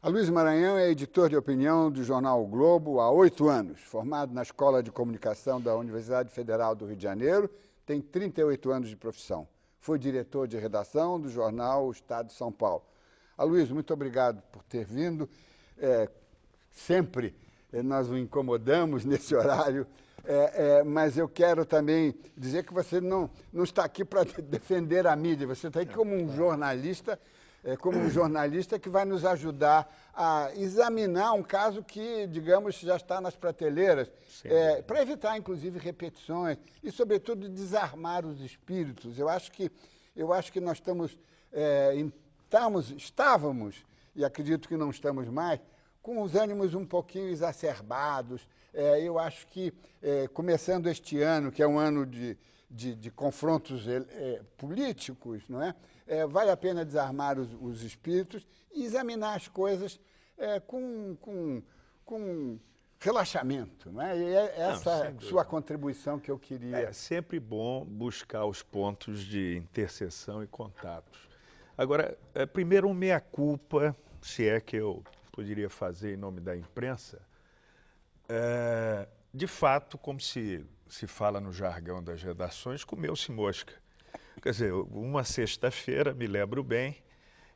Aloysio Maranhão é editor de opinião do jornal O Globo há 8 anos, formado na Escola de Comunicação da Universidade Federal do Rio de Janeiro, tem 38 anos de profissão. Foi diretor de redação do jornal O Estado de São Paulo. Aloysio, muito obrigado por ter vindo. Sempre nós o incomodamos nesse horário, mas eu quero também dizer que você não está aqui para defender a mídia, você está aqui como um jornalista, que vai nos ajudar a examinar um caso que, digamos, já está nas prateleiras, para evitar, inclusive, repetições e, sobretudo, desarmar os espíritos. Eu acho que nós estávamos, e acredito que não estamos mais, com os ânimos um pouquinho exacerbados. Eu acho que, começando este ano, que é um ano de confrontos políticos, não é? Vale a pena desarmar os espíritos e examinar as coisas com relaxamento. Não é? E essa sua contribuição que eu queria. É sempre bom buscar os pontos de interseção e contatos. Agora, primeiro um meia-culpa, se é que eu poderia fazer em nome da imprensa. De fato, como se fala no jargão das redações, comeu-se mosca. Quer dizer, uma sexta-feira, me lembro bem,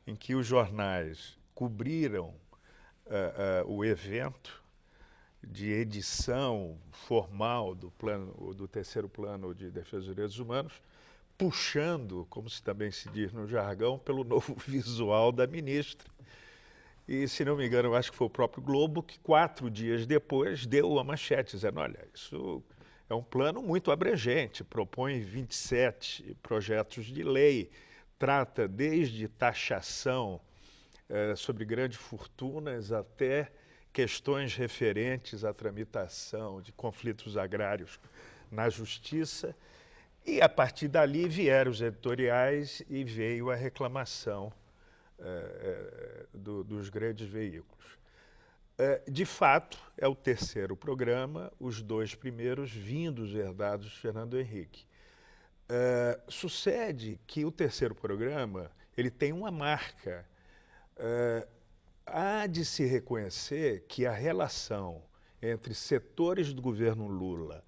em que os jornais cobriram o evento de edição formal do terceiro plano de defesa dos direitos humanos, puxando, como também se diz no jargão, pelo novo visual da ministra. E, se não me engano, eu acho que foi o próprio Globo que 4 dias depois deu uma manchete dizendo, olha, isso é um plano muito abrangente, propõe 27 projetos de lei, trata desde taxação sobre grandes fortunas até questões referentes à tramitação de conflitos agrários na justiça. E, a partir dali, vieram os editoriais e veio a reclamação dos grandes veículos. De fato, é o terceiro programa, os 2 primeiros vindos herdados de Fernando Henrique. Sucede que o terceiro programa ele tem uma marca. Há de se reconhecer que a relação entre setores do governo Lula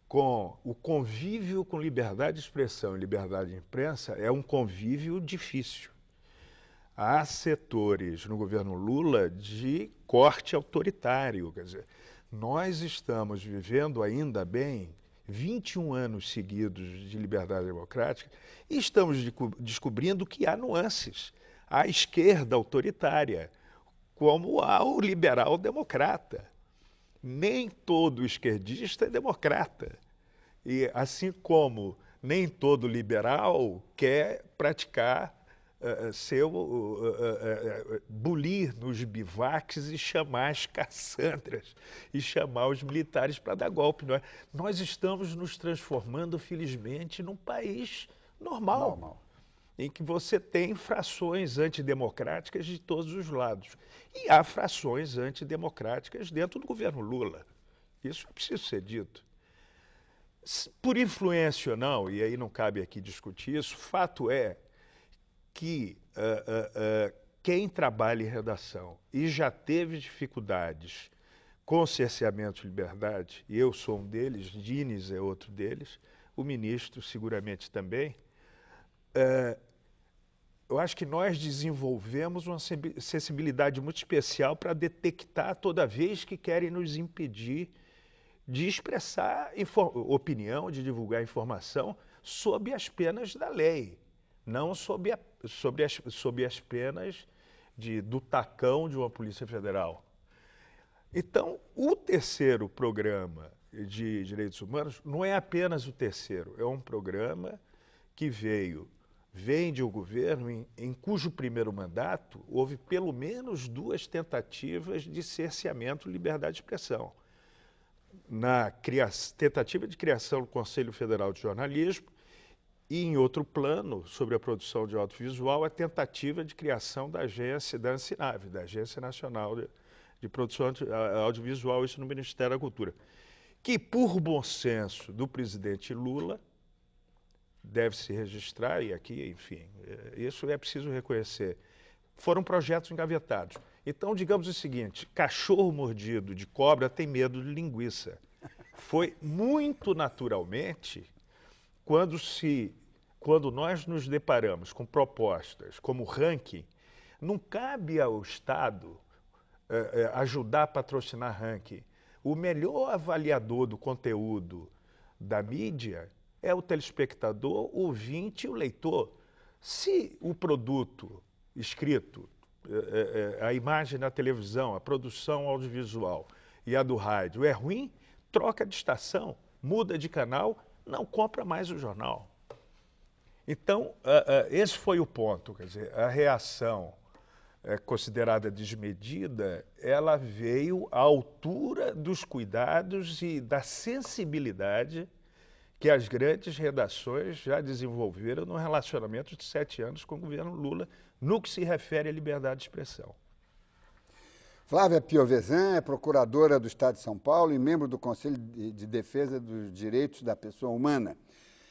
com o convívio com liberdade de expressão e liberdade de imprensa é um convívio difícil. Há setores no governo Lula de corte autoritário. Quer dizer, nós estamos vivendo, ainda bem, 21 anos seguidos de liberdade democrática e estamos descobrindo que há nuances. Há a esquerda autoritária, como há o liberal democrata. Nem todo esquerdista é democrata. E assim como nem todo liberal quer praticar bulir nos bivaques e chamar as Cassandras e chamar os militares para dar golpe. Não é? Nós estamos nos transformando, felizmente, num país normal. Em que você tem frações antidemocráticas de todos os lados. E há frações antidemocráticas dentro do governo Lula. Isso é preciso ser dito. Por influência ou não, e aí não cabe aqui discutir isso, fato é que quem trabalha em redação e já teve dificuldades com cerceamento de liberdade, e eu sou um deles, Dines é outro deles, o ministro seguramente também, eu acho que nós desenvolvemos uma sensibilidade muito especial para detectar toda vez que querem nos impedir de expressar opinião, de divulgar informação sob as penas da lei, não sob as penas do tacão de uma Polícia Federal. Então, o terceiro programa de direitos humanos não é apenas o terceiro, é um programa que vem de um governo em cujo primeiro mandato houve pelo menos 2 tentativas de cerceamento de liberdade de expressão. Na tentativa de criação do Conselho Federal de Jornalismo e, em outro plano, sobre a produção de audiovisual, a tentativa de criação da agência da ANCINAV, da Agência Nacional de Produção Audiovisual, isso no Ministério da Cultura, que, por bom senso do presidente Lula, deve se registrar, e aqui, enfim, isso é preciso reconhecer, foram projetos engavetados. Então, digamos o seguinte, cachorro mordido de cobra tem medo de linguiça. Foi muito naturalmente quando nós nos deparamos com propostas como ranking, não cabe ao Estado ajudar a patrocinar ranking. O melhor avaliador do conteúdo da mídia é o telespectador, o ouvinte e o leitor. Se o produto escrito, a imagem na televisão, a produção audiovisual e a do rádio é ruim, troca de estação, muda de canal, não compra mais o jornal. Então, esse foi o ponto, quer dizer, a reação considerada desmedida, ela veio à altura dos cuidados e da sensibilidade que as grandes redações já desenvolveram no relacionamento de 7 anos com o governo Lula, no que se refere à liberdade de expressão. Flávia Piovesan é procuradora do Estado de São Paulo e membro do Conselho de Defesa dos Direitos da Pessoa Humana.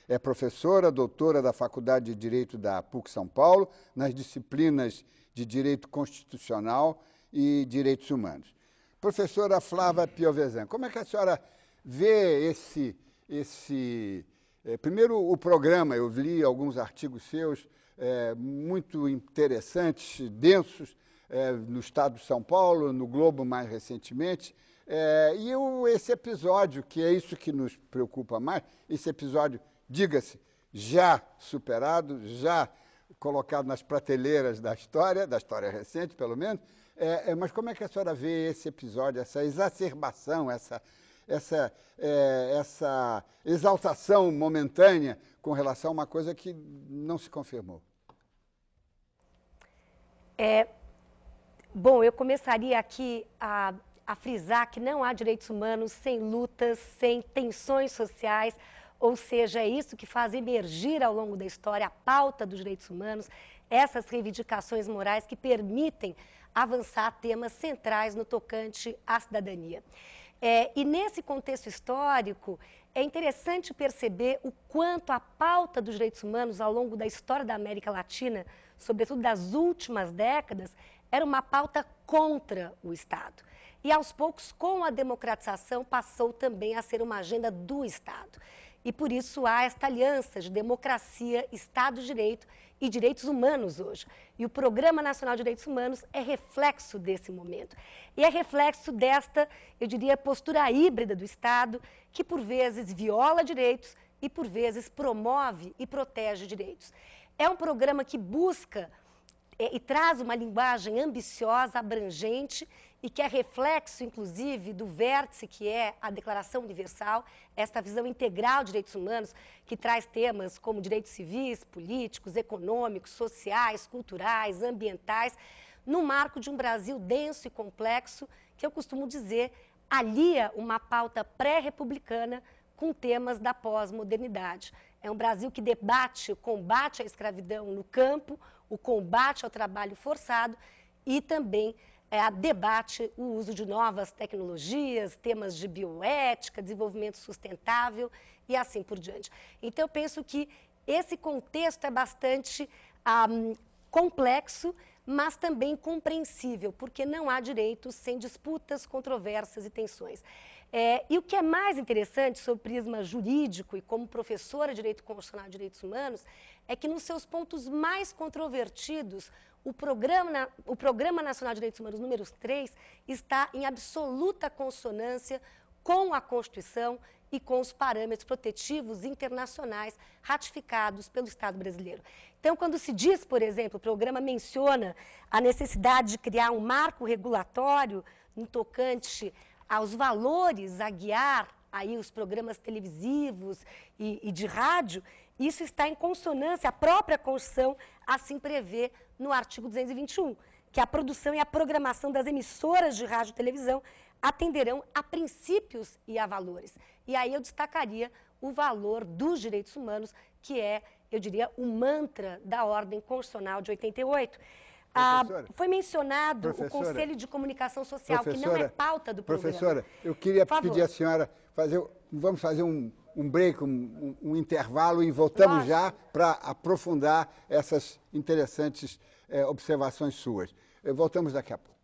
É professora, doutora da Faculdade de Direito da PUC São Paulo, nas disciplinas de Direito Constitucional e Direitos Humanos. Professora Flávia Piovesan, como é que a senhora vê primeiro o programa? Eu li alguns artigos seus muito interessantes, densos, no Estado de São Paulo, no Globo mais recentemente, esse episódio, que é isso que nos preocupa mais, esse episódio, diga-se, já superado, já colocado nas prateleiras da história recente, pelo menos, mas como é que a senhora vê esse episódio, essa exacerbação, essa exaltação momentânea com relação a uma coisa que não se confirmou? Bom, eu começaria aqui a frisar que não há direitos humanos sem lutas, sem tensões sociais, ou seja, é isso que faz emergir ao longo da história a pauta dos direitos humanos, essas reivindicações morais que permitem avançar temas centrais no tocante à cidadania. E nesse contexto histórico, é interessante perceber o quanto a pauta dos direitos humanos ao longo da história da América Latina, sobretudo das últimas décadas, era uma pauta contra o Estado. E, aos poucos, com a democratização, passou também a ser uma agenda do Estado. E, por isso, há esta aliança de democracia, Estado de Direito e direitos humanos hoje. E o Programa Nacional de Direitos Humanos é reflexo desse momento. E é reflexo desta, eu diria, postura híbrida do Estado, que, por vezes, viola direitos e, por vezes, promove e protege direitos. É um programa que busca e traz uma linguagem ambiciosa, abrangente, e que é reflexo, inclusive, do vértice que é a Declaração Universal, esta visão integral de direitos humanos, que traz temas como direitos civis, políticos, econômicos, sociais, culturais, ambientais, no marco de um Brasil denso e complexo, que eu costumo dizer, alia uma pauta pré-republicana com temas da pós-modernidade. É um Brasil que debate o combate à escravidão no campo, o combate ao trabalho forçado e também debate o uso de novas tecnologias, temas de bioética, desenvolvimento sustentável e assim por diante. Então, eu penso que esse contexto é bastante complexo, mas também compreensível, porque não há direitos sem disputas, controvérsias e tensões. E o que é mais interessante sobre o prisma jurídico e como professora de Direito Constitucional e Direitos Humanos é que nos seus pontos mais controvertidos, o Programa Nacional de Direitos Humanos número 3 está em absoluta consonância com a Constituição e com os parâmetros protetivos internacionais ratificados pelo Estado brasileiro. Então, quando se diz, por exemplo, o programa menciona a necessidade de criar um marco regulatório no tocante aos valores a guiar aí os programas televisivos e de rádio, isso está em consonância, a própria Constituição assim prevê no artigo 221, que a produção e a programação das emissoras de rádio e televisão atenderão a princípios e a valores. E aí eu destacaria o valor dos direitos humanos, que é, eu diria, o mantra da ordem constitucional de 88. Foi mencionado o Conselho de Comunicação Social, que não é pauta do programa. Professora, eu queria pedir à senhora, vamos fazer um break, um intervalo e voltamos já para aprofundar essas interessantes observações suas. Voltamos daqui a pouco.